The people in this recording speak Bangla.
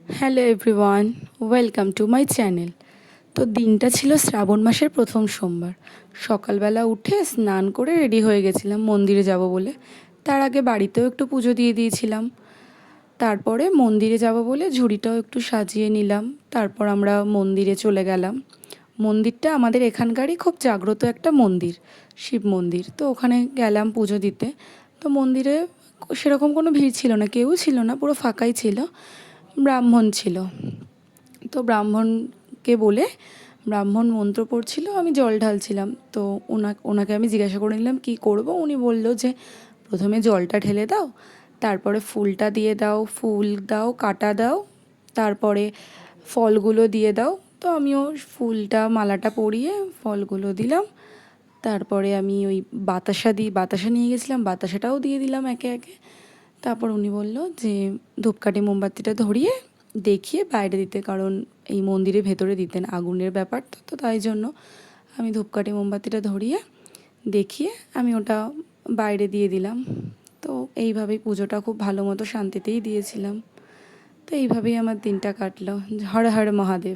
Hello everyone, welcome to my channel. তো দিনটা ছিল শ্রাবণ মাসের প্রথম সোমবার। সকালবেলা উঠে স্নান করে রেডি হয়ে গেছিলাম মন্দিরে যাব বলে। তার আগে বাড়িতেও একটু পুজো দিয়ে দিয়েছিলাম। তারপরে মন্দিরে যাব বলে ঝুড়িটাও একটু সাজিয়ে নিলাম। তারপর আমরা মন্দিরে চলে গেলাম। মন্দিরটা আমাদের এখানকারই খুব জাগ্রত একটা মন্দির, শিব মন্দির। তো ওখানে গেলাম পুজো দিতে। তো মন্দিরে সেরকম কোনো ভিড় ছিল না, কেউ ছিল না, পুরো ফাঁকাই ছিল। ব্রাহ্মণ ছিল। তো ব্রাহ্মণকে বলে ব্রাহ্মণ মন্ত্র পড়ছিল, আমি জল ঢালছিলাম। তো ওনাকে আমি জিজ্ঞাসা করে নিলাম কী করব। উনি বলল যে প্রথমে জলটা ঢেলে দাও, তারপরে ফুলটা দিয়ে দাও, ফুল দাও, কাটা দাও, তারপরে ফলগুলো দিয়ে দাও। তো আমিও ফুলটা মালাটা পরিয়ে ফলগুলো দিলাম। তারপরে আমি ওই বাতাসা নিয়ে গেছিলাম, বাতাসাটাও দিয়ে দিলাম একে একে। তারপর উনি বলল যে ধূপকাঠি মোমবাতিটা ধরিয়ে দেখিয়ে বাইরে দিতে, কারণ এই মন্দিরের ভেতরে দিতেন, আগুনের ব্যাপার তো, তো তাই জন্য আমি ধূপকাঠি মোমবাতিটা ধরিয়ে দেখিয়ে আমি ওটা বাইরে দিয়ে দিলাম। তো এইভাবেই পুজোটা খুব ভালো মতো শান্তিতেই দিয়েছিলাম। তো এইভাবেই আমার দিনটা কাটলো। হর হর মহাদেব।